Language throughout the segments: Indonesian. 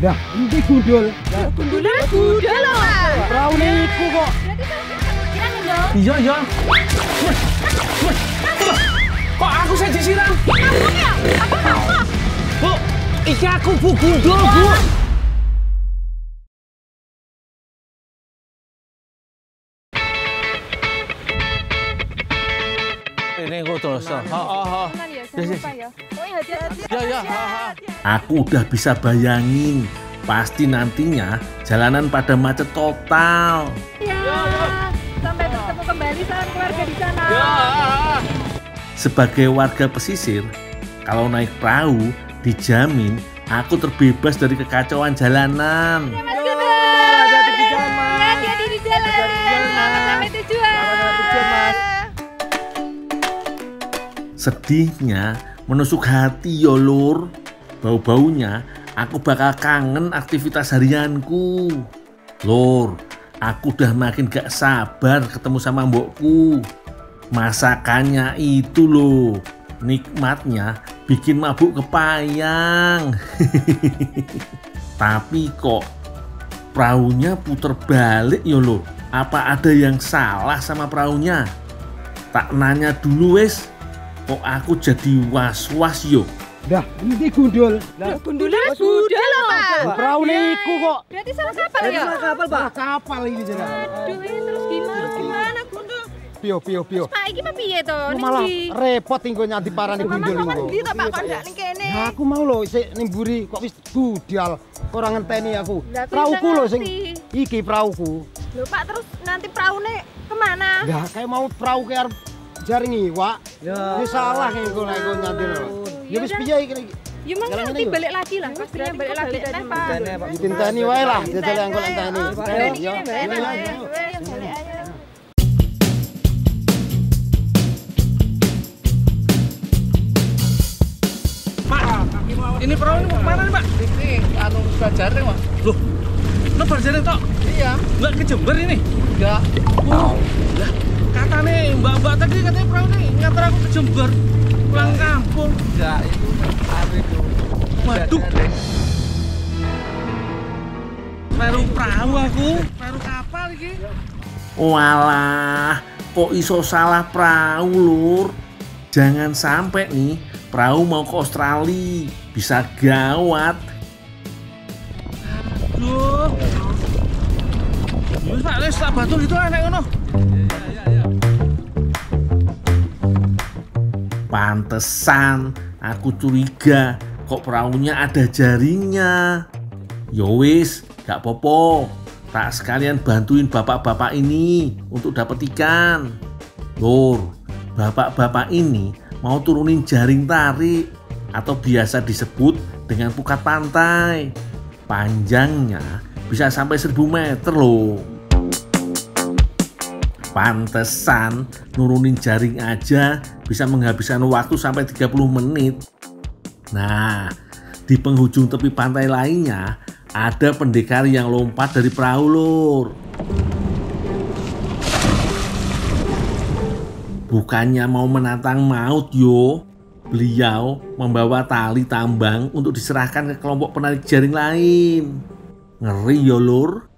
Dah, endi gundul? Gundul lho, Pak. Praune iku kok. Iya, iya. Kok aku saya disiram? Bu, iki aku Bu gundul, Bu. Ini kok terus. Ya. Aku udah bisa bayangin, pasti nantinya jalanan pada macet total. Ya, sampai bertemu kembali sama keluarga di sana. Sebagai warga pesisir, kalau naik perahu, dijamin aku terbebas dari kekacauan jalanan. Mas Gundul, hati-hati di jalan. Selamat sampai tujuan. Sedihnya menusuk hati ya lur. Bau-baunya aku bakal kangen aktivitas harianku. Lur, aku udah makin gak sabar ketemu sama mbokku. Masakannya itu loh, nikmatnya bikin mabuk kepayang. Tapi kok perahunya puter balik ya lur. Apa ada yang salah sama perahunya? Tak nanya dulu wes. Kok aku jadi was-was yo. Dah, endi gundul? Gundul lho, Pak. Praune iku kok. Berarti salah kapal ya? Kapal, Pak. Kapal ini jeneng. Aduh, ini terus gimana Gundul? Pio. Pak, iki mah piye to? Ning Malah ndi? repot engko nyanti parani gundul Mama iku. ndi to, Pak? Kok ndak ning kene? Nah, aku mau lho sik ning mburi kok wis budal. Ora ngenteni aku. Lah, Prauku lho sing ngerti. iki prauku. Lho, Pak, terus nanti peraune kemana? Lah kayak mau perahu ke arep jaring iwak. Ya salah kayak engko nek nyanti lho. Ya wis piye iki? Ya mang nanti balik lagi lah, pastinya balik lagi kan, Pak. Ditinteni wae lah, jajal engko enteni. Ayo. Ini perahu ini mau kemana nih, Pak? Ini anu jaring, Pak. Loh, lebar jaring tok? Iya. Nggak ke Jember ini? Enggak. Lah, katanya mbak-mbak tadi katanya perahu ini ngantar aku ke Jember. Pulang kampung. Enggak, itu anu itu. Waduh. Jaring. Peru perahu aku, peru kapal iki. Walah, kok iso salah perahu, Lur? Jangan sampai nih perahu mau ke Australia, bisa gawat. Aduh. Yus Pak, wis tak bantu itu nek ngono. Iya. Pantesan aku curiga kok perahunya ada jaringnya. Yo wis, gak popo. Tak sekalian bantuin bapak-bapak ini untuk dapat ikan. Lur, bapak-bapak ini mau turunin jaring tarik atau biasa disebut dengan pukat pantai. Panjangnya bisa sampai 1000 meter loh. Pantesan nurunin jaring aja bisa menghabiskan waktu sampai 30 menit. Nah, di penghujung tepi pantai lainnya ada pendekar yang lompat dari perahu, Lur. Bukannya mau menantang maut yo, beliau membawa tali tambang untuk diserahkan ke kelompok penarik jaring lain. Ngeri yo, Lur.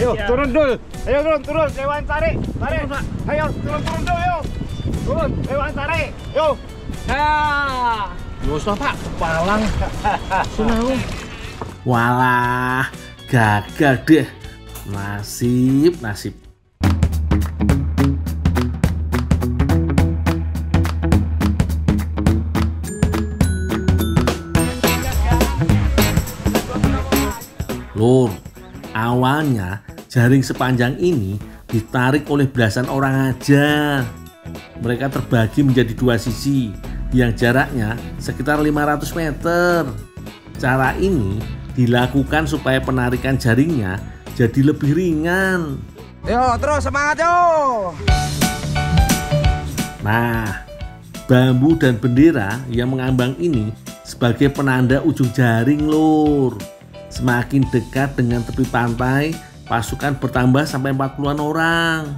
Ayo turun dul. Ayo turun. Dewan tarik. Tarik. Ayo turun dul ayo. Turun. Dewan tarik. Yo. Yus Pak, kepalang. Sunau. Walah, gagal deh. Nasib. Lur, awalnya jaring sepanjang ini ditarik oleh belasan orang aja. Mereka terbagi menjadi 2 sisi yang jaraknya sekitar 500 meter. Cara ini dilakukan supaya penarikan jaringnya jadi lebih ringan. Yo, terus semangat yo. Nah, bambu dan bendera yang mengambang ini sebagai penanda ujung jaring, Lur. Semakin dekat dengan tepi pantai, pasukan bertambah sampai 40-an orang.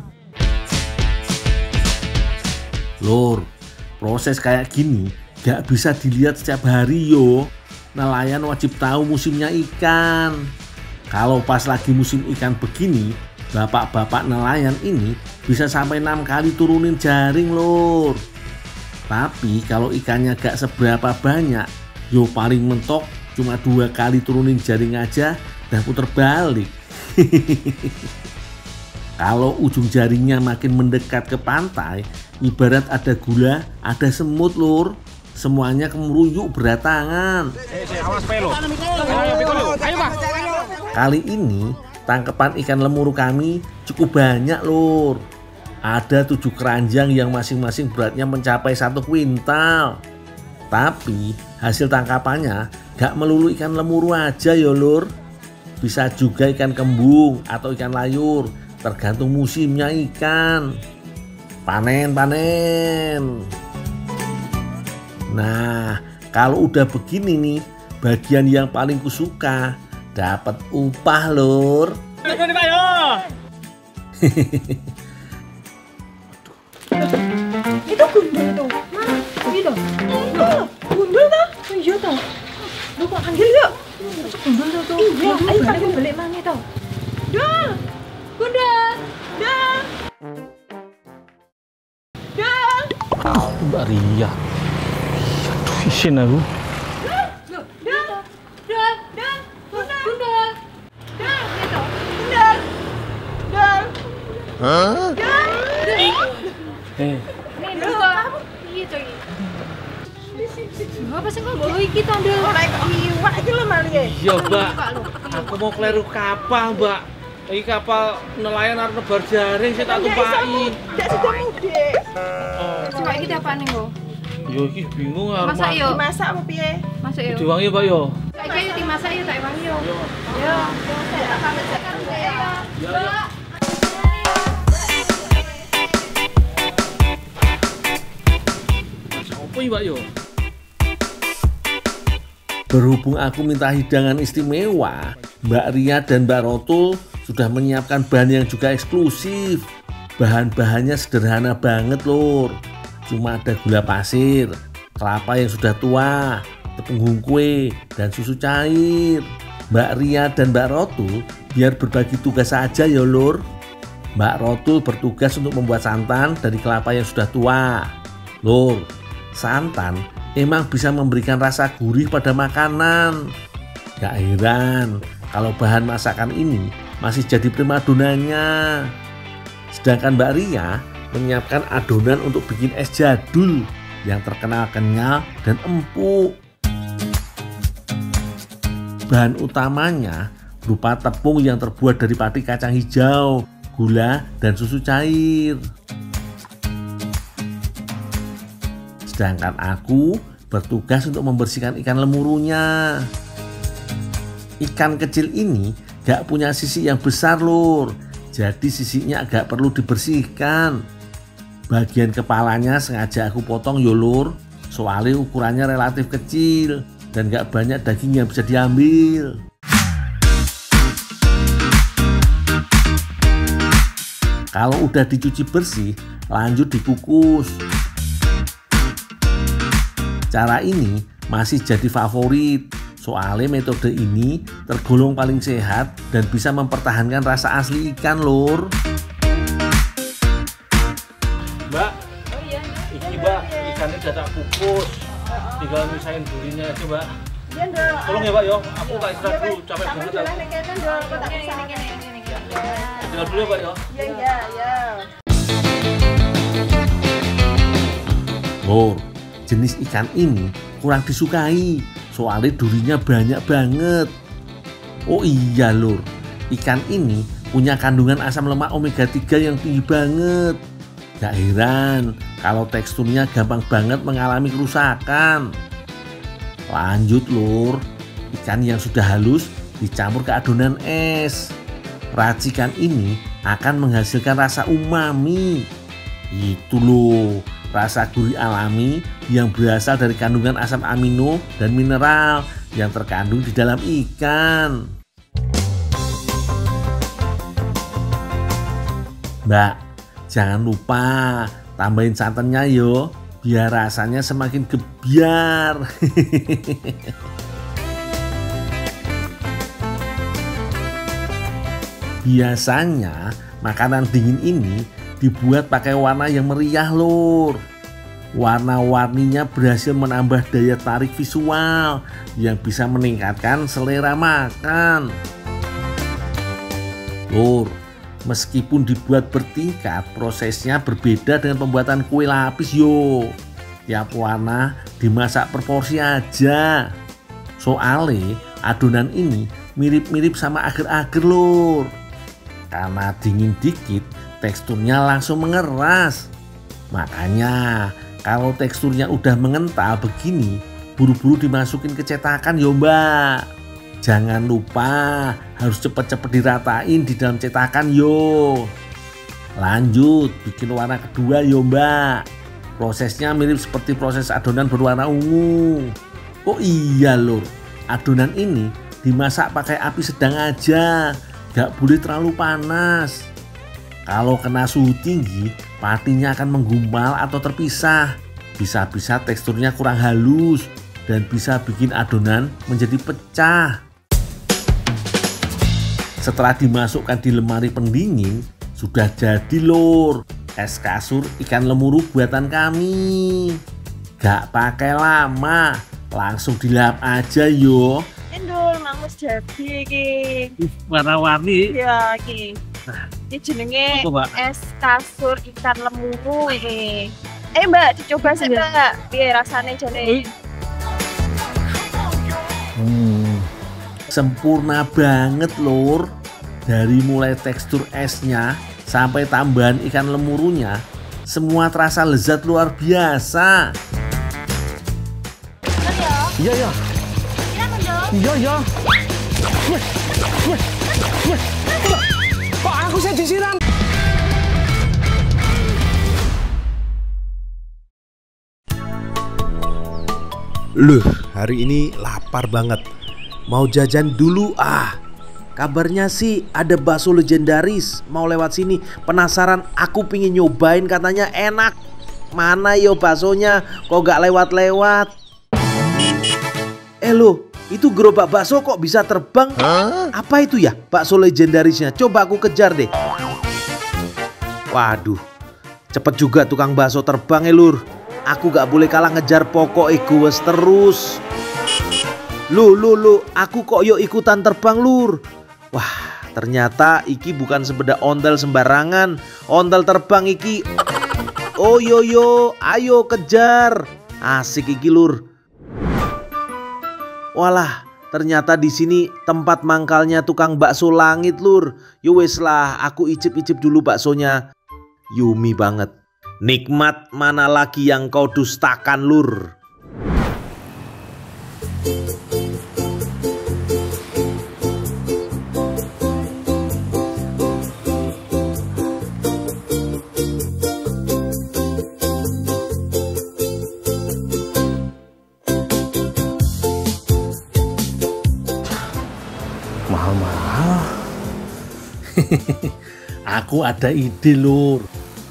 Lur, proses kayak gini gak bisa dilihat setiap hari yo. Nelayan wajib tahu musimnya ikan. Kalau pas lagi musim ikan begini, bapak-bapak nelayan ini bisa sampai 6 kali turunin jaring lur. Tapi kalau ikannya gak seberapa banyak, yo paling mentok cuma 2 kali turunin jaring aja dan puter balik. Kalau ujung jaringnya makin mendekat ke pantai, ibarat ada gula, ada semut lur. Semuanya kemeruyuk berdatangan. Awas pelo. Ayo Pak. Kali ini tangkapan ikan lemuru kami cukup banyak lur. Ada 7 keranjang yang masing-masing beratnya mencapai 1 kuintal. Tapi hasil tangkapannya gak melulu ikan lemuru aja ya lur. Bisa juga ikan kembung atau ikan layur, tergantung musimnya ikan. Panen. Nah, kalau udah begini nih, bagian yang paling kusuka, dapat upah lur. Itu gundul tuh. Mana? Gitu. Gundul tuh? Iya tuh. Lu kok panggil yuk? Gundul tuh. Iya, ayo kita balik mana tuh? Dul. Gundul. Dul. Dul. Mbak Ria. Aduh, isin aku. Dul. Dul. Dul. Gundul. Gundul. Dul. Gitu. Gundul. Dul. Hah? Dul. Nih, dulu kok. Iya, coy. Apa sih kok bawa iki to, Ndul? Ora iwak iki lho, Mali. Iya, Mbak. Aku mau kleru kapal, Mbak. Iki kapal nelayan arep nebar jaring sing tak tumpaki. Ndak sida mudik. Coba iki apane, Mbok? Yo iki bingung arep Masak yo. Masak apa piye? Masak yo. diwangi, Mbak yo. Saiki ayo dimasak yo, tak wangi yo. Yo, saya pamit sekarang ya. Mbak. Apa iki, Mbak yo? Berhubung aku minta hidangan istimewa, Mbak Ria dan Mbak Rotul sudah menyiapkan bahan yang juga eksklusif. Bahan-bahannya sederhana banget lur. Cuma ada gula pasir, kelapa yang sudah tua, tepung hungkwe, dan susu cair. Mbak Ria dan Mbak Rotul biar berbagi tugas saja ya lur. Mbak Rotul bertugas untuk membuat santan dari kelapa yang sudah tua. Lur, santan emang bisa memberikan rasa gurih pada makanan. Gak heran kalau bahan masakan ini masih jadi primadonanya. Sedangkan Mbak Ria menyiapkan adonan untuk bikin es jadul yang terkenal kenyal dan empuk. Bahan utamanya berupa tepung yang terbuat dari pati kacang hijau, gula, dan susu cair. Sedangkan aku bertugas untuk membersihkan ikan lemurunya. Ikan kecil ini gak punya sisi yang besar lur, jadi sisinya agak perlu dibersihkan. Bagian kepalanya sengaja aku potong yo lur, soalnya ukurannya relatif kecil dan gak banyak daging yang bisa diambil. Kalau udah dicuci bersih, lanjut dikukus. Cara ini masih jadi favorit, soalnya metode ini tergolong paling sehat dan bisa mempertahankan rasa asli ikan lur. Mbak, Oh iya. iki Mbak, ikannya udah tak kukus. Tinggal misahin durinya aja, Mbak. Iya, Nduk. Tolong ya, Mbak yo. Aku tak istirahat dulu, capek Kamu banget jalan aku. nek kene, Nduk. Kok tak bisa. Tinggal dulu ya, Mbak yo. Iya. Lur, jenis ikan ini kurang disukai, soalnya durinya banyak banget. Oh iya lur, ikan ini punya kandungan asam lemak omega 3 yang tinggi banget. Gak heran kalau teksturnya gampang banget mengalami kerusakan. Lanjut lur, ikan yang sudah halus dicampur ke adonan es. Racikan ini akan menghasilkan rasa umami. Itu loh, rasa gurih alami yang berasal dari kandungan asam amino dan mineral yang terkandung di dalam ikan. Mbak, jangan lupa Tambahin santannya yo, biar rasanya semakin gebyar. Biasanya makanan dingin ini dibuat pakai warna yang meriah lur. Warna-warninya berhasil menambah daya tarik visual yang bisa meningkatkan selera makan. Lur, meskipun dibuat bertingkat, prosesnya berbeda dengan pembuatan kue lapis yo. Tiap warna dimasak per porsi aja. Soalnya adonan ini mirip-mirip sama agar-agar lur. Karena dingin dikit, teksturnya langsung mengeras. Makanya kalau teksturnya udah mengental begini, buru-buru dimasukin ke cetakan yo mbak. Jangan lupa harus cepet-cepet diratain di dalam cetakan yo. Lanjut bikin warna kedua yo mbak. Prosesnya mirip seperti proses adonan berwarna ungu. Oh iya lur, adonan ini dimasak pakai api sedang aja, gak boleh terlalu panas. Kalau kena suhu tinggi, patinya akan menggumpal atau terpisah. Bisa-bisa teksturnya kurang halus dan bisa bikin adonan menjadi pecah. Setelah dimasukkan di lemari pendingin, sudah jadi lur es kasur ikan lemuru buatan kami. Gak pakai lama, langsung dilap aja yo. Endul, mangus jadi iki. Warna-warni. Iya, iki. Ini jenenge Apa, Mbak? es kasur ikan lemuru ini. Mbak, dicoba sih Mbak. Piye rasane jane? Sempurna banget lur. Dari mulai tekstur esnya sampai tambahan ikan lemurunya, semua terasa lezat luar biasa. Iya ya. Iya ya. Kok aku saya disiram? Loh, hari ini lapar banget. Mau jajan dulu ah. Kabarnya sih ada bakso legendaris mau lewat sini. Penasaran, aku pingin nyobain, katanya enak. Mana yo baksonya? Kok gak lewat-lewat? Loh, itu gerobak bakso kok bisa terbang? Apa itu ya bakso legendarisnya? Coba aku kejar deh. Waduh, cepet juga tukang bakso terbang lur. Aku gak boleh kalah ngejar, pokok egois terus. Lu, aku kok yuk ikutan terbang lur. Wah, ternyata iki bukan sepeda ontel sembarangan. Ontel terbang iki. Oh yo, ayo kejar. Asik iki lur. Walah, ternyata di sini tempat mangkalnya tukang bakso langit lur. Yo wes lah, aku icip-icip dulu baksonya. Yummy banget. Nikmat mana lagi yang kau dustakan lur. Mahal-mahal. Aku ada ide lur.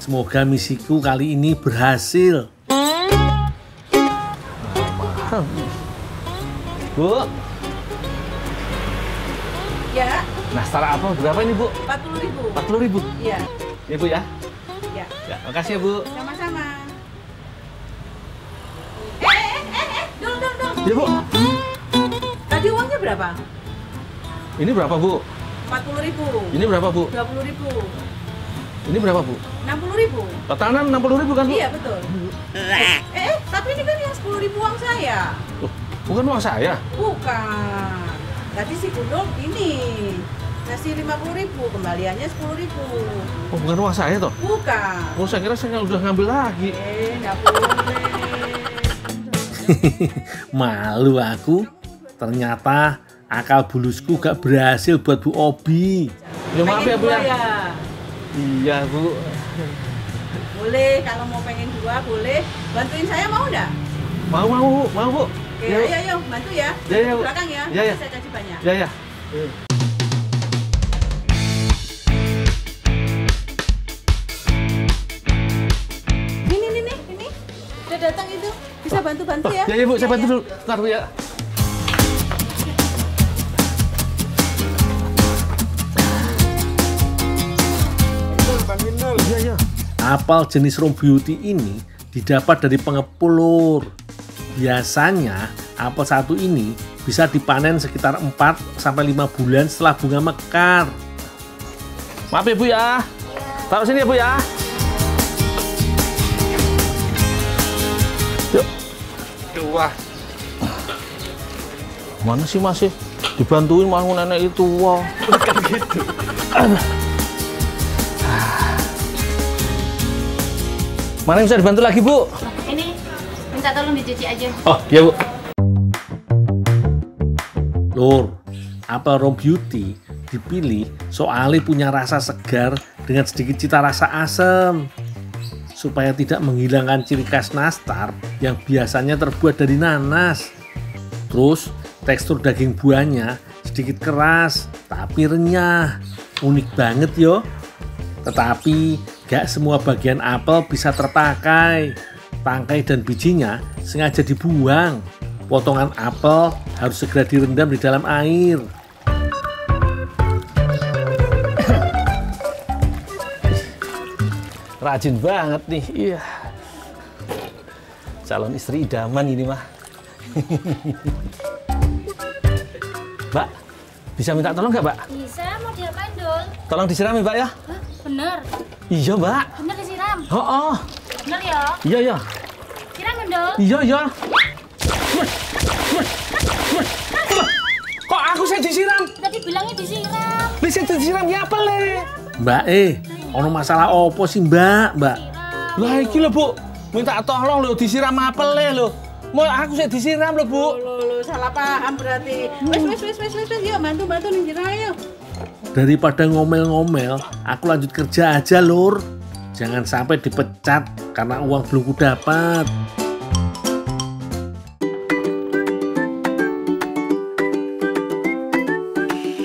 Semoga misiku kali ini berhasil. Mahal. Bu. Ya, Nastar apa berapa ini Bu? 40.000. 40.000. Iya. Ya Bu ya. Iya. Ya, makasih ya Bu. Sama-sama. Dul. Ya Bu. Tadi uangnya berapa? Ini berapa Bu? 40.000. Ini berapa Bu? 20.000. Ini berapa Bu? 60.000. Totalnya 60.000 kan Bu? Iya, betul. Tapi ini kan yang 10.000 uang saya. Loh, bukan uang saya. Bukan. Tadi si Gundul ini ngasih 50.000, kembaliannya 10.000. Oh, bukan uang saya toh? Bukan. Oh, saya kira saya udah ngambil lagi. Nggak boleh. Malu aku. Ternyata akal bulusku gak berhasil buat Bu Obi. Ya maaf ya Bu ya. Pengen 2 ya? Iya Bu. Boleh, kalau mau pengen 2 boleh. Bantuin saya mau nggak? Mau Bu. Oke, ayo, bantu ya. Ya, Bu. Belakang ya. Ya. Saya kasih banyak. Ya. bantu ya. Ya, Bu, saya bantu dulu. Bentar, Bu ya. Iya. Apel jenis Rome Beauty ini didapat dari pengepul, Lur. Biasanya apel satu ini bisa dipanen sekitar 4-5 bulan setelah bunga mekar. Maaf ya, Bu ya. Taruh sini ya, Bu ya. Yuk. Wah, Mana sih masih dibantuin mau nenek itu, wah. kan gitu. Mana yang bisa dibantu lagi, Bu? Ini minta tolong dicuci aja. Oh, iya, Bu. Lur, apel Rome Beauty dipilih soalnya punya rasa segar dengan sedikit cita rasa asam, supaya tidak menghilangkan ciri khas nastar yang biasanya terbuat dari nanas. Terus tekstur daging buahnya sedikit keras tapi renyah, unik banget yo. Tetapi gak semua bagian apel bisa terpakai. Tangkai dan bijinya sengaja dibuang. Potongan apel harus segera direndam di dalam air. Rajin banget nih, iya. Calon istri idaman ini mah. Mbak, bisa minta tolong nggak, Mbak? Bisa, mau diapain, Dul? Tolong disiram ya, Mbak ya? Hah? Bener? Iya, Mbak. Bener disiram? Oh. Bener ya? Iya, iya. Siramin, Dul? Iya. Kok aku saya disiram? Tadi bilangnya disiram. Bisa disiram ya apa, Le? Mbak ono masalah opo sih Mbak? Lah iki lho, Bu. Minta tolong lho disiram apel Le lho. Mau aku saya disiram lho, Bu. Lo salah paham berarti. Wes, yuk bantu nyiram ayo. Daripada ngomel-ngomel, aku lanjut kerja aja, Lur. Jangan sampai dipecat karena uang belum ku dapat.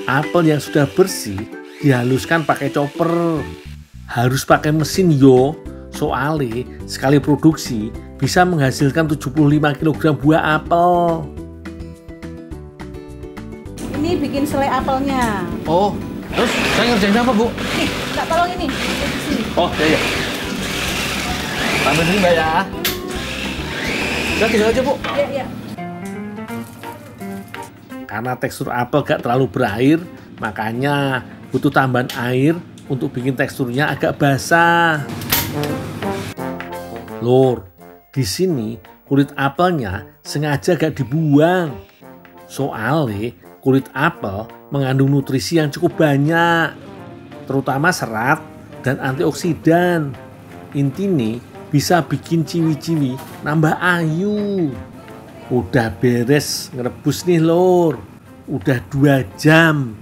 Apel yang sudah bersih dihaluskan pakai chopper. Harus pakai mesin yo, soalnya sekali produksi bisa menghasilkan 75 kg buah apel. Ini bikin selai apelnya. Oh, terus saya ngerjain apa, Bu? Nih, tak tolong ini. Di sini. Oh, iya. Tambah sini, Mbak ya. Udah tinggal aja, Bu. Iya. Karena tekstur apel gak terlalu berair, makanya butuh tambahan air untuk bikin teksturnya agak basah. Lur, di sini kulit apelnya sengaja gak dibuang. Soalnya kulit apel mengandung nutrisi yang cukup banyak, terutama serat dan antioksidan. Intinya bisa bikin ciwi-ciwi nambah ayu. Udah beres ngerebus nih, Lur. Udah 2 jam.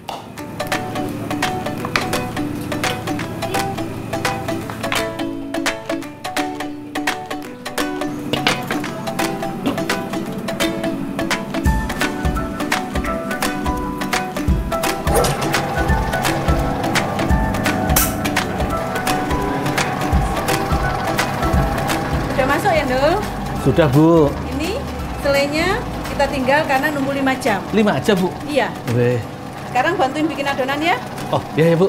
Udah masuk ya, Dul? Sudah, Bu. Ini selainya kita tinggal karena nunggu 5 jam. 5 aja, Bu. Iya. Weh. Sekarang bantuin bikin adonan ya. Oh, iya ya, Bu.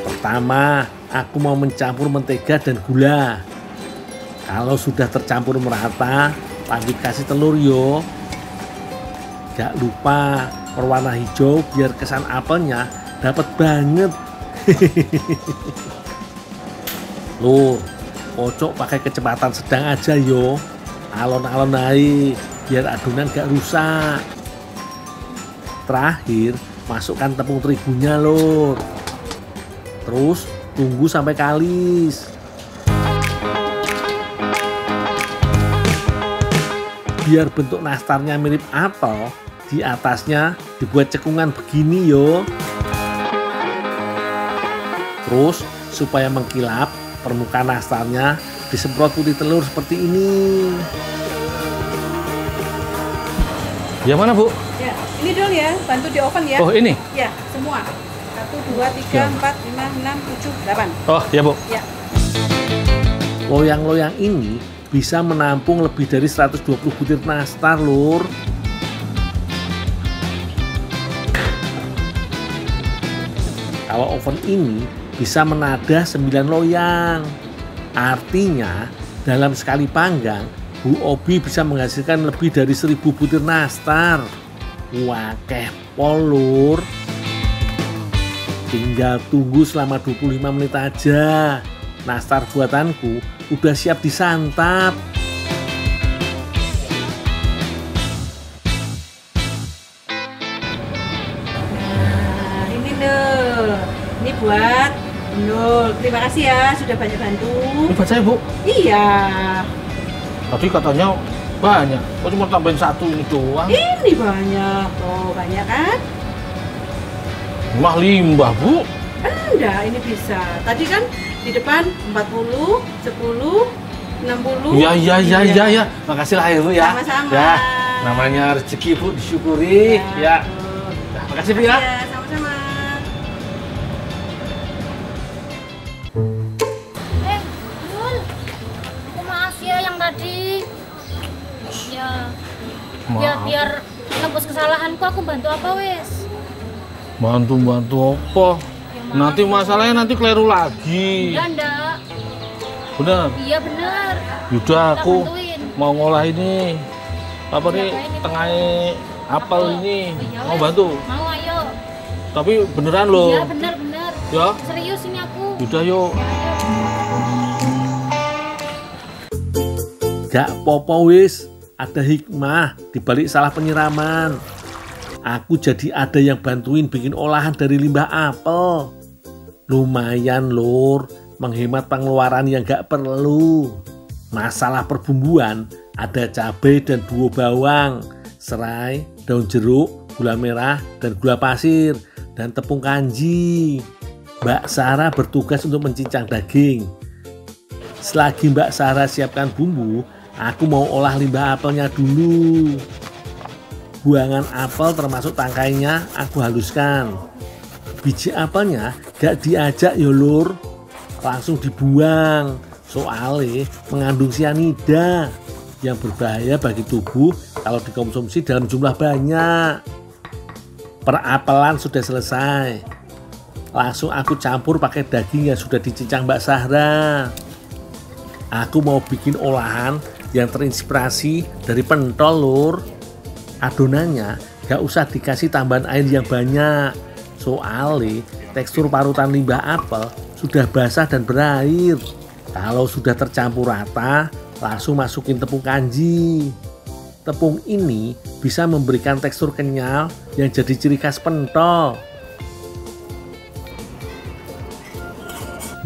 Pertama, aku mau mencampur mentega dan gula. Kalau sudah tercampur merata, lanjut kasih telur yo. Gak lupa berwarna hijau biar kesan apelnya dapat banget. Lur, kocok pakai kecepatan sedang aja yo. Alon-alon aja biar adonan gak rusak. Terakhir, masukkan tepung terigunya, Lur. Terus tunggu sampai kalis. Biar bentuk nastarnya mirip apel, di atasnya dibuat cekungan begini yo. Terus supaya mengkilap, permukaan nastarnya disemprot putih telur seperti ini. Yang mana, Bu? Ya, ini dulu ya, bantu di oven ya. Oh, ini? Ya, semua. 1, 2, 3, 4, 5, 6, 7, 8. Oh, ya Bu. Ya. Loyang-loyang ini bisa menampung lebih dari 120 butir nastar, Lur. Kalau oven ini bisa menadah 9 loyang. Artinya, dalam sekali panggang, Bu Obi bisa menghasilkan lebih dari 1000 butir nastar. Wakeh pol, Lur. Tinggal tunggu selama 25 menit aja. Nastar buatanku udah siap disantap. Nah, ini Nul. Ini buat Nul. Terima kasih ya sudah banyak bantu. Ini buat saya, Bu. Iya. Tadi katanya banyak. Kok cuma tambahin 1 ini doang? Ini banyak. Oh, banyak kan? Rumah limbah, Bu. Enggak, ini bisa. Tadi kan di depan 40, 10, 60. Iya. Makasih lah ya, Bu ya. Sama-sama. Ya, namanya rezeki, Bu, disyukuri. Ya. Betul. Nah, makasih, Bu ya. Iya, sama-sama. Yul, aku maaf ya yang tadi. Ya, biar nebus kesalahanku, aku bantu apa wes? Bantu apa? Nanti masalahnya nanti keliru lagi. Ya ndak. Bener. Iya bener. Yaudah, Kita aku bantuin. mau ngolah ini. Apa nih tengah apel ini? Mau bantu? Mau ayo. Tapi beneran loh. Iya bener. Ya. Serius ini aku. Yaudah yuk. Gak popo wis, ada hikmah dibalik salah penyiraman. Aku jadi ada yang bantuin bikin olahan dari limbah apel. Lumayan, Lur, menghemat pengeluaran yang gak perlu. Masalah perbumbuan, ada cabai dan 2 bawang, serai, daun jeruk, gula merah, dan gula pasir, dan tepung kanji. Mbak Sarah bertugas untuk mencincang daging. Selagi Mbak Sarah siapkan bumbu, aku mau olah limbah apelnya dulu. Buangan apel termasuk tangkainya aku haluskan. Biji apelnya gak diajak ya, Lur. Langsung dibuang. Soalnya mengandung sianida yang berbahaya bagi tubuh kalau dikonsumsi dalam jumlah banyak. Perapelan sudah selesai. Langsung aku campur pakai daging yang sudah dicincang Mbak Sarah. Aku mau bikin olahan yang terinspirasi dari pentol, Lur. Adonannya gak usah dikasih tambahan air yang banyak. Soalnya tekstur parutan limbah apel sudah basah dan berair. Kalau sudah tercampur rata, langsung masukin tepung kanji. Tepung ini bisa memberikan tekstur kenyal yang jadi ciri khas pentol.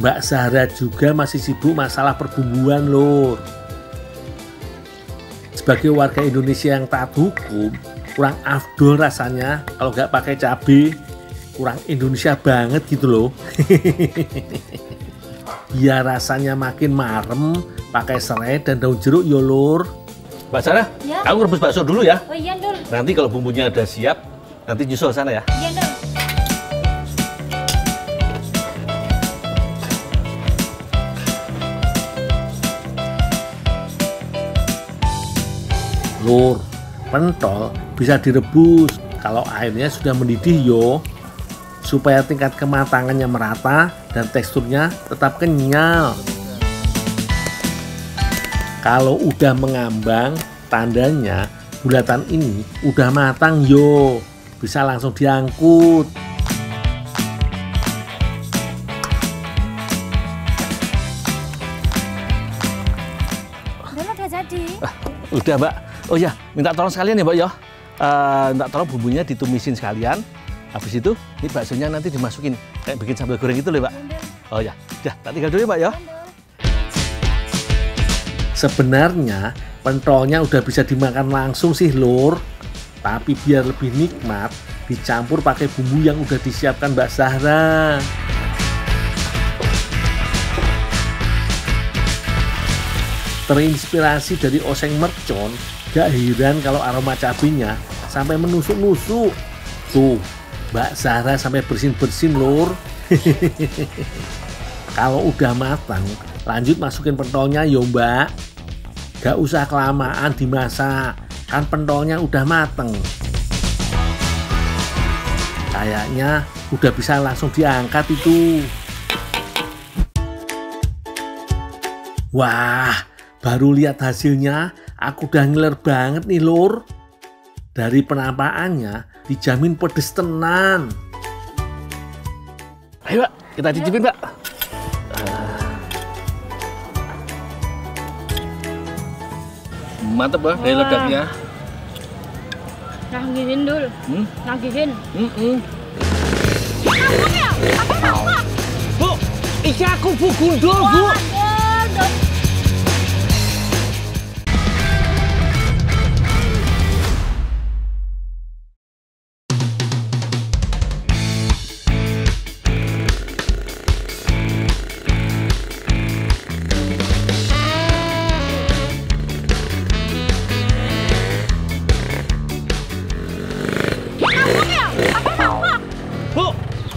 Mbak Sarah juga masih sibuk masalah perbumbuan, Lur. Sebagai warga Indonesia yang taat hukum, kurang afdol rasanya kalau nggak pakai cabai, kurang Indonesia banget gitu loh. Biar rasanya makin marem, pakai serai dan daun jeruk ya, Lur. Mbak Sarah, Ya. kamu rebus bakso dulu ya. Oh iya Dul. Nanti kalau bumbunya udah siap, nanti nyusul sana ya. Iya Dul. Lur, pentol bisa direbus kalau airnya sudah mendidih yo, supaya tingkat kematangannya merata dan teksturnya tetap kenyal. Kalau udah mengambang, tandanya bulatan ini udah matang yo, bisa langsung diangkut. Dul udah jadi. Udah, Mbak. Oh ya, minta tolong sekalian ya, Mbak ya. Minta tolong bumbunya ditumisin sekalian. Habis itu, ini baksonya nanti dimasukin kayak bikin sambal goreng gitu loh, Mbak. Oh ya, udah, tak tinggal dulu ya, Mbak ya. Sebenarnya pentolnya udah bisa dimakan langsung sih, Lur. Tapi biar lebih nikmat, dicampur pakai bumbu yang udah disiapkan Mbak Sarah. Terinspirasi dari oseng mercon, gak heran kalau aroma cabenya sampai menusuk-nusuk. Tuh, Mbak Sarah sampai bersin-bersin lur. Kalau udah matang, lanjut masukin pentolnya yo mbak. Gak usah kelamaan dimasak, kan pentolnya udah mateng. Kayaknya udah bisa langsung diangkat itu. Wah, baru lihat hasilnya, aku udah ngiler banget nih lur. Dari penampakannya dijamin pedes tenan. Ayo Pak, kita cicipin Pak. Mantap Pak, dari ledaknya. Nagihin dul. Nagihin. Bu, iki aku Bu Gundul Bu.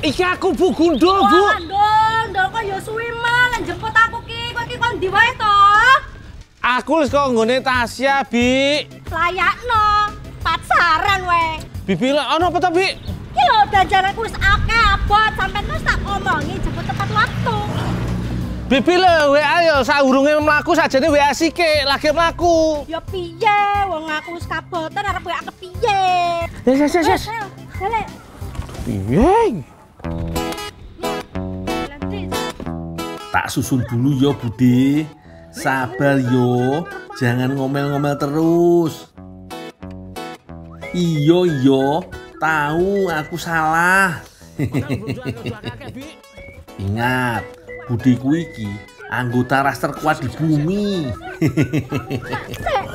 Iki aku Bu Gundul, Bu. Ndol kok ya suwi mah lan jemput aku ki. Kowe ki kon ndi wae to? Aku wis kok nggone Tasya, Bi. Layakno pacaran wae. Bibi lek ono apa to, Bi? Ki lho danjananku wis akeh abot sampean wis tak omongi jemput tepat waktu. Bibi le WA ya saurunge mlaku sajane WA sike lagi mlaku. Ya piye wong aku wis kaboten arep WA kepiye? Yes. Balik. Piye? Tak susun dulu yo Bude. Sabar yo, jangan ngomel-ngomel terus. Iyo, tahu aku salah. Ingat, budiku iki anggota ras terkuat di bumi.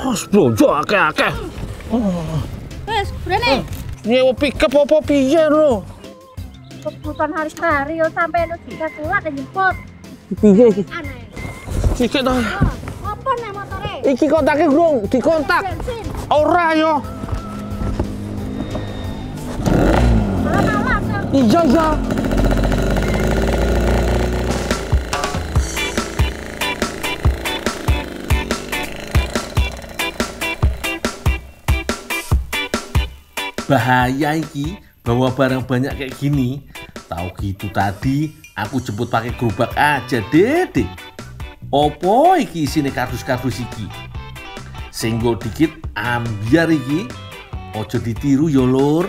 Wes blonjo akeh-akeh. Wes, Brene. Nyewa pickup apa piye lho? Kebutuhan hari-hari yo sampai nu bisa kuat jemput. Piye iki? Aneh. Sikit to. Apa nih motore? Iki kontake Grung, dikontak. Bensin. Ora yo. Malam-malam. Iya. Bahaya iki bawa barang banyak kayak gini. Tahu gitu tadi aku jemput pakai gerobak aja dede. Opo iki isine kardus-kardus iki. Senggol dikit ambiar iki. Ojo ditiru yo lur.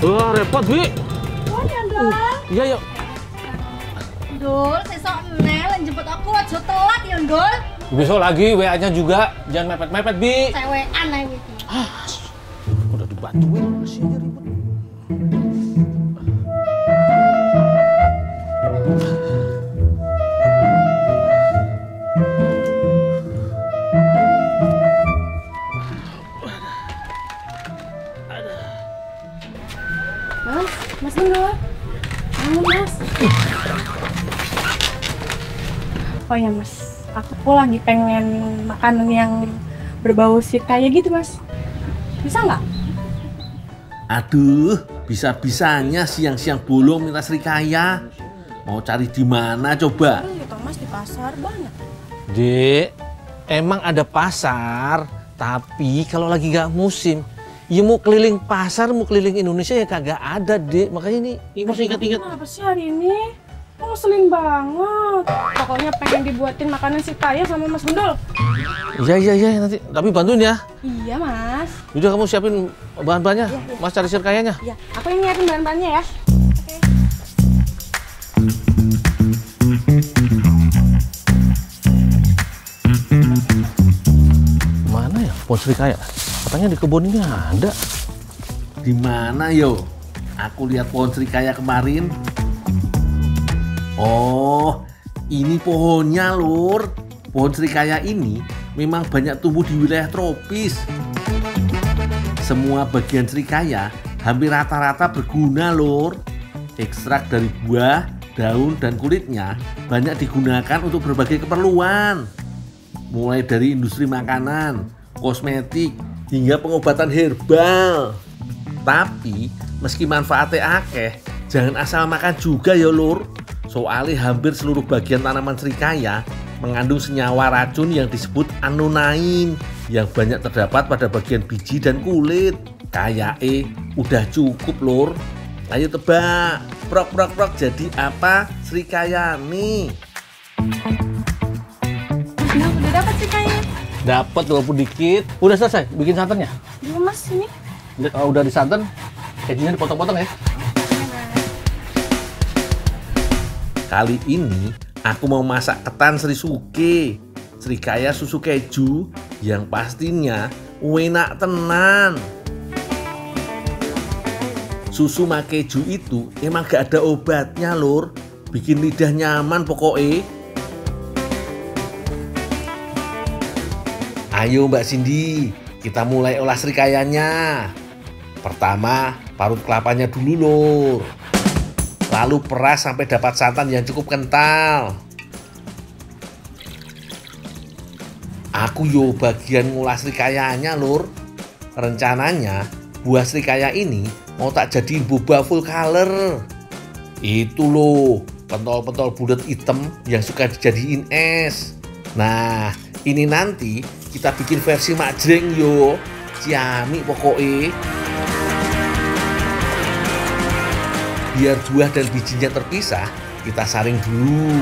Oh, repot, Bi. Iya, yuk. Dul, sesok meneh lan jemput aku aja telat ya, Dul. Besok lagi WA-nya juga. Jangan mepet-mepet, Bi. Cewekan ae iki. Udah dibantuin masih aja ribet. Mas Gundul. Mas. Oh ya Mas, aku lagi pengen makanan yang berbau sirkaya gitu Mas. Bisa nggak? Aduh, bisa-bisanya siang-siang bolong minta serikaya. Mau cari di mana coba? Gitu Mas, di pasar banyak. Dek, emang ada pasar, tapi kalau lagi nggak musim, ya mau keliling pasar, mau keliling Indonesia ya kagak ada, Dek. Makanya ini masih ingat-ingat. Kenapa sih hari ini? Ngeselin banget. Pokoknya pengen dibuatin makanan si Kaya sama Mas Gundul. Iya nanti. Tapi bantuin ya. Iya Mas. Udah kamu siapin bahan-bahannya. Iya. Mas cari sirkayanya. Iya, aku yang nyiapin bahan-bahannya ya. Mana ya pohon sirkaya? Katanya di kebun ini ada. Di mana yo? Aku lihat pohon serikaya kemarin. Oh, ini pohonnya lur. Pohon serikaya ini memang banyak tumbuh di wilayah tropis. Semua bagian serikaya hampir rata-rata berguna lur. Ekstrak dari buah, daun, dan kulitnya banyak digunakan untuk berbagai keperluan. mulai dari industri makanan, kosmetik, hingga pengobatan herbal. Tapi meski manfaatnya akeh, jangan asal makan juga ya lur. Soalnya hampir seluruh bagian tanaman serikaya mengandung senyawa racun yang disebut anonain yang banyak terdapat pada bagian biji dan kulit. Kayaknya udah cukup lur. Ayo tebak, prok jadi apa serikaya nih? Udah dapat sih kayaknya. Dapat walaupun dikit. Udah selesai bikin santannya? Belum mas ini. Udah disantan, kejunya dipotong-potong ya. Kali ini aku mau masak ketan Srisuke, serikaya susu keju yang pastinya enak tenan. Susu makeju itu emang gak ada obatnya lur, bikin lidah nyaman pokoknya. Ayo Mbak Cindy, kita mulai olah serikayanya. Pertama, parut kelapanya dulu lur. Lalu peras sampai dapat santan yang cukup kental. Aku yo bagian ngolah serikayanya lur. Rencananya buah serikaya ini mau tak jadiin boba full color. Itu loh, pentol-pentol bulat hitam yang suka dijadiin es. Nah, ini nanti kita bikin versi majreng yo. Ciami pokoknya. Biar buah dan bijinya terpisah, kita saring dulu.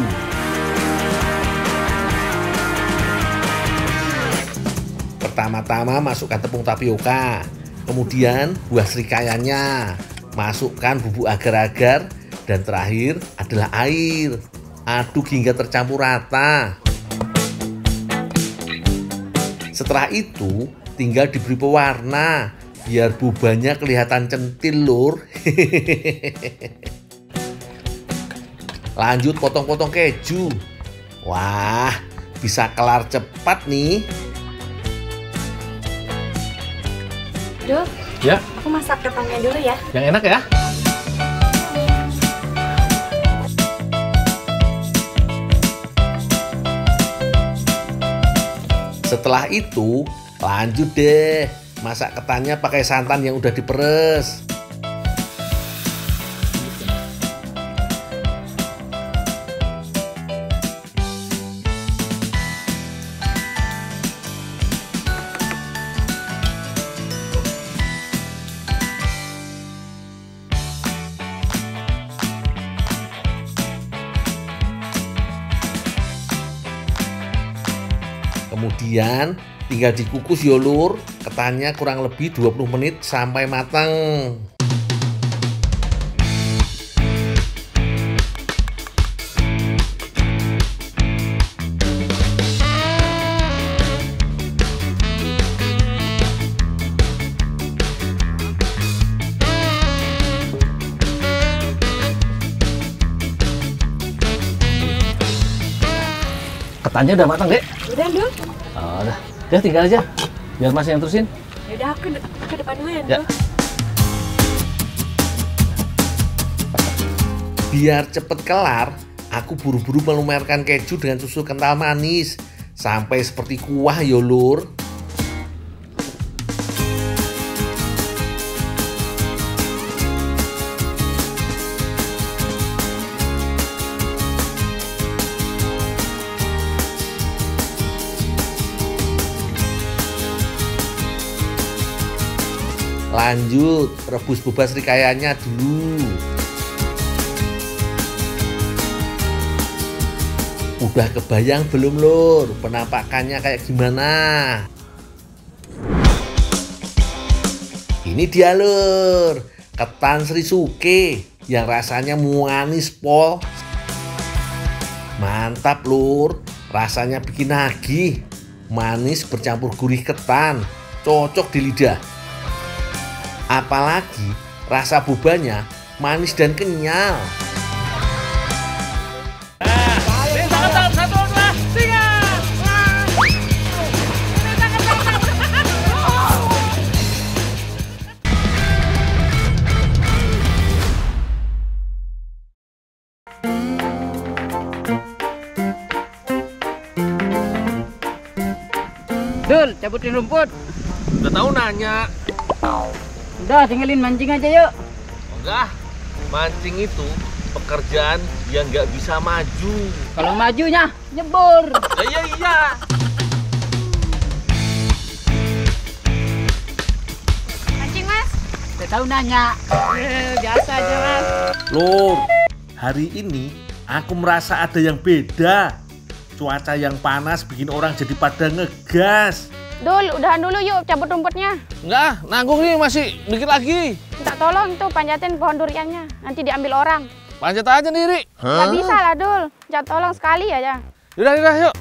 Pertama-tama masukkan tepung tapioka, kemudian buah serikayanya, masukkan bubuk agar-agar, dan terakhir adalah air. Aduk hingga tercampur rata. Setelah itu tinggal diberi pewarna biar bobanya kelihatan centil lur. Lanjut potong-potong keju. Wah, bisa kelar cepat nih. Duh, Ya, aku masak ketannya dulu ya. yang enak ya. Setelah itu lanjut deh masak ketannya pakai santan yang udah diperes. Kemudian tinggal dikukus ya lur, ketannya kurang lebih 20 menit sampai matang. Ketannya udah matang, Dek. Udah dong. Oh, udah. Udah tinggal aja. Biar Mas yang terusin. Yaudah aku ke depan dulu ya. Ya. Biar cepet kelar, aku buru-buru melumerkan keju dengan susu kental manis sampai seperti kuah ya lur. Lanjut rebus boba serikayanya dulu. Udah kebayang belum lur penampakannya kayak gimana? Ini dia lur, ketan Srisuke yang rasanya manis pol. Mantap lur, rasanya bikin nagih. Manis bercampur gurih ketan, cocok di lidah. Apalagi rasa bobanya manis dan kenyal. Dul, cabutin rumput. Udah tahu nanya. Udah, tinggalin mancing aja yuk. Enggak, mancing itu pekerjaan yang nggak bisa maju. Kalau majunya, nyebur. Iya. Mancing, Mas. Udah tahu nanya. Biasa aja, Mas. Lur, hari ini aku merasa ada yang beda. Cuaca yang panas bikin orang jadi pada ngegas. Dul, udahan dulu yuk cabut rumputnya. Enggak, nanggung nih masih dikit lagi. Minta tolong tuh panjatin pohon duriannya. Nanti diambil orang. Panjat aja sendiri. Gak bisa lah, Dul. Minta tolong sekali aja. Yaudah, yuk.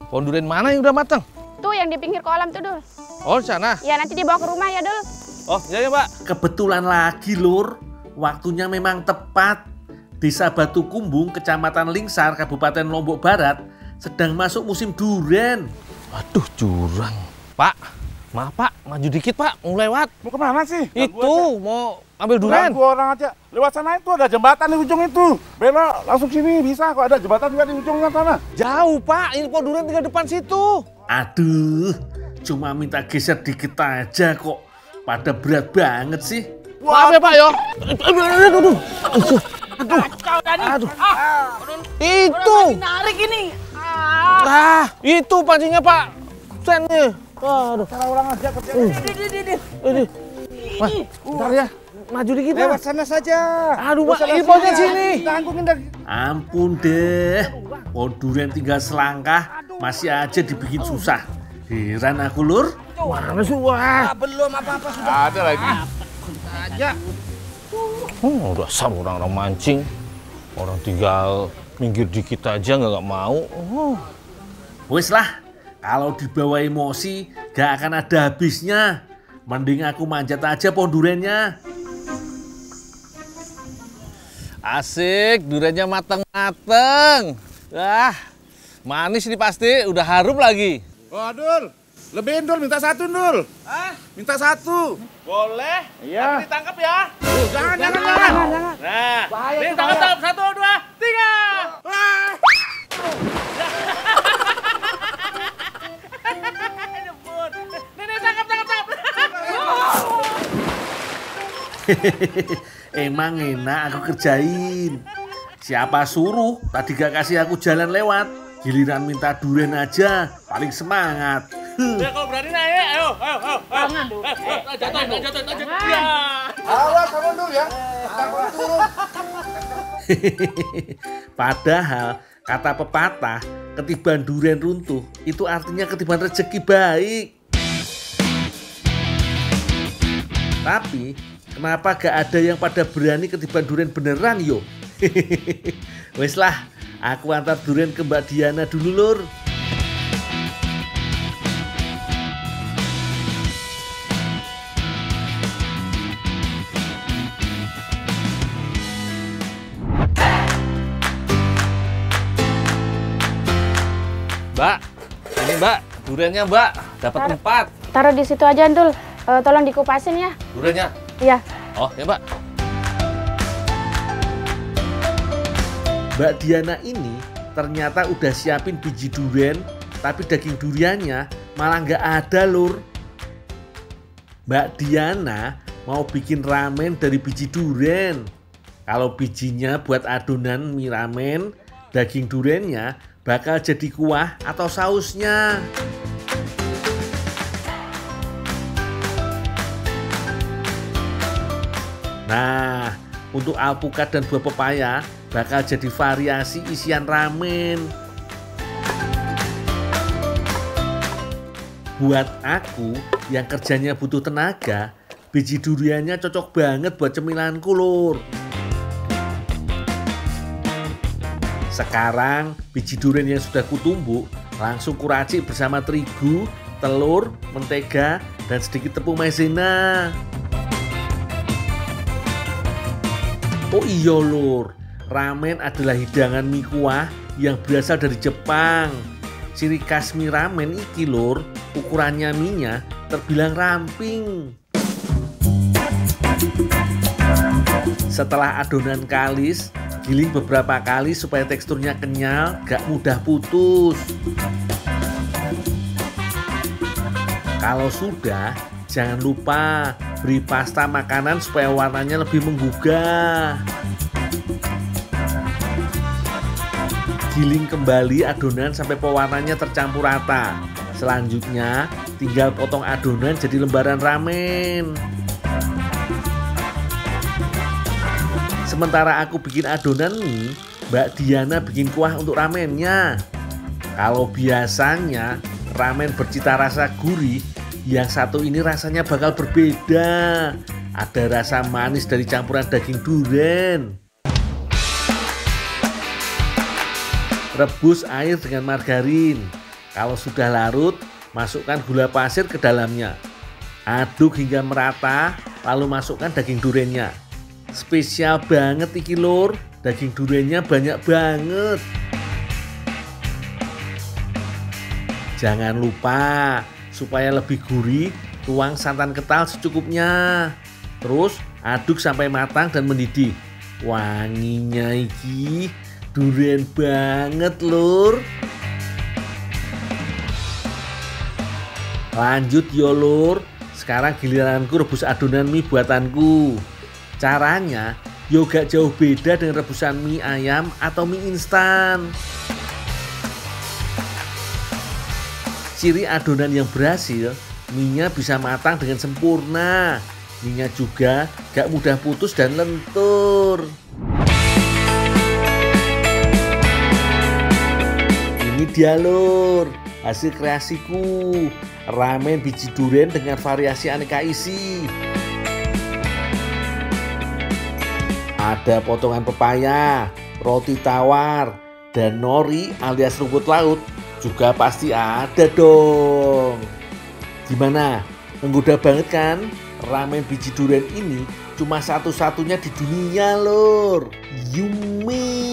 Pohon durian mana yang udah matang? Tuh yang di pinggir kolam tuh, Dul. Oh, di sana. Ya nanti dibawa ke rumah ya, Dul. Oh, iya, Pak. Kebetulan lagi, Lur. Waktunya memang tepat. Desa Batu Kumbung, Kecamatan Lingsar, Kabupaten Lombok Barat, sedang masuk musim duren. Aduh, jurang. Pak, maaf Pak, maju dikit Pak, mau lewat. Mau kemana sih? Itu, mau ambil duren. Ganggu orang aja. Lewat sana itu ada jembatan di ujung itu. Belok langsung sini bisa kok, ada jembatan juga di ujung sana. Jauh Pak, ini pohon duren tinggal depan situ. Aduh, cuma minta geser dikit aja kok. Pada berat banget sih. Maaf ya Pak yo. Aduh. Itu. Narik ini. Itu pancingnya Pak. Sennya. Aduh. Cara orang aja kerja. Ini. Mas, bentar ya. Maju dikit Lewat sana saja. Aduh, Pak, ini pohonnya sini. Tanggungin dari. Ampun deh, pohon durian tinggal selangkah, masih aja dibikin susah. Heran aku, Lur. Mana sih, wah. Belum apa-apa sudah. Ada lagi. Aja. Udah sama orang mancing. Orang tinggal minggir dikit aja nggak mau. Wes lah, kalau dibawa emosi gak akan ada habisnya. Mending aku manjat aja pohon duriannya. Asik, duriannya mateng-mateng. Manis nih pasti, udah harum lagi. Wah, Dul. Lebihin, Dul. Minta satu, Dul. Minta satu. Boleh? Iya. Tapi ditangkap ya. Jangan. Nah, ini tangkap. 1, 2, 3. Nih, tangkap. Emang enak aku kerjain. Siapa suruh tadi gak kasih aku jalan lewat. Giliran minta durian aja, paling semangat. Ya kalau berani naik, ayo. Jangan, Dul. Jatuh. Ya. Awas kamu, Dul ya. Takut turun. Padahal kata pepatah, ketiban durian runtuh itu artinya ketiban rezeki baik. Tapi kenapa gak ada yang pada berani ketiban durian beneran yo? Wes lah, aku antar durian ke Mbak Diana dulu, Lur. Mbak, ini Mbak, duriannya Mbak, dapat 4. Taruh di situ aja, Dul. Tolong dikupasin ya. Duriannya? Iya. Oh, ya Mbak. Mbak Diana ini ternyata udah siapin biji durian, tapi daging duriannya malah nggak ada, Lur. Mbak Diana mau bikin ramen dari biji durian. Kalau bijinya buat adonan mie ramen, daging duriannya bakal jadi kuah atau sausnya. Nah, untuk alpukat dan buah pepaya bakal jadi variasi isian ramen. Buat aku yang kerjanya butuh tenaga, biji duriannya cocok banget buat cemilanku, Lur. Sekarang biji durian yang sudah kutumbuk langsung kuracik bersama terigu, telur, mentega, dan sedikit tepung maizena. Oh iya, Lur, ramen adalah hidangan mie kuah yang berasal dari Jepang. Ciri khas mie ramen iki, Lur, ukurannya mie-nya terbilang ramping. Setelah adonan kalis, Giling beberapa kali supaya teksturnya kenyal, gak mudah putus. Kalau sudah, jangan lupa beri pasta makanan supaya warnanya lebih menggugah. Giling kembali adonan sampai pewarnanya tercampur rata. Selanjutnya, tinggal potong adonan jadi lembaran ramen. Sementara aku bikin adonan mie, Mbak Diana bikin kuah untuk ramennya. Kalau biasanya ramen bercita rasa gurih, yang satu ini rasanya bakal berbeda. Ada rasa manis dari campuran daging duren. Rebus air dengan margarin. Kalau sudah larut, masukkan gula pasir ke dalamnya. Aduk hingga merata, lalu masukkan daging durennya. Spesial banget iki lur, daging durennya banyak banget. Jangan lupa, supaya lebih gurih, tuang santan kental secukupnya. Terus aduk sampai matang dan mendidih. Wanginya iki durian banget lur. Lanjut yo lur, sekarang giliranku rebus adonan mie buatanku. Caranya yo gak jauh beda dengan rebusan mie ayam atau mie instan. Ciri adonan yang berhasil, mie-nya bisa matang dengan sempurna. Mie-nya juga gak mudah putus dan lentur. Ini dia lur, hasil kreasiku. Ramen biji durian dengan variasi aneka isi. Ada potongan pepaya, roti tawar, dan nori alias rumput laut juga pasti ada dong. Gimana? Menggoda banget kan? Ramen biji durian ini cuma satu-satunya di dunia lor. Yummy!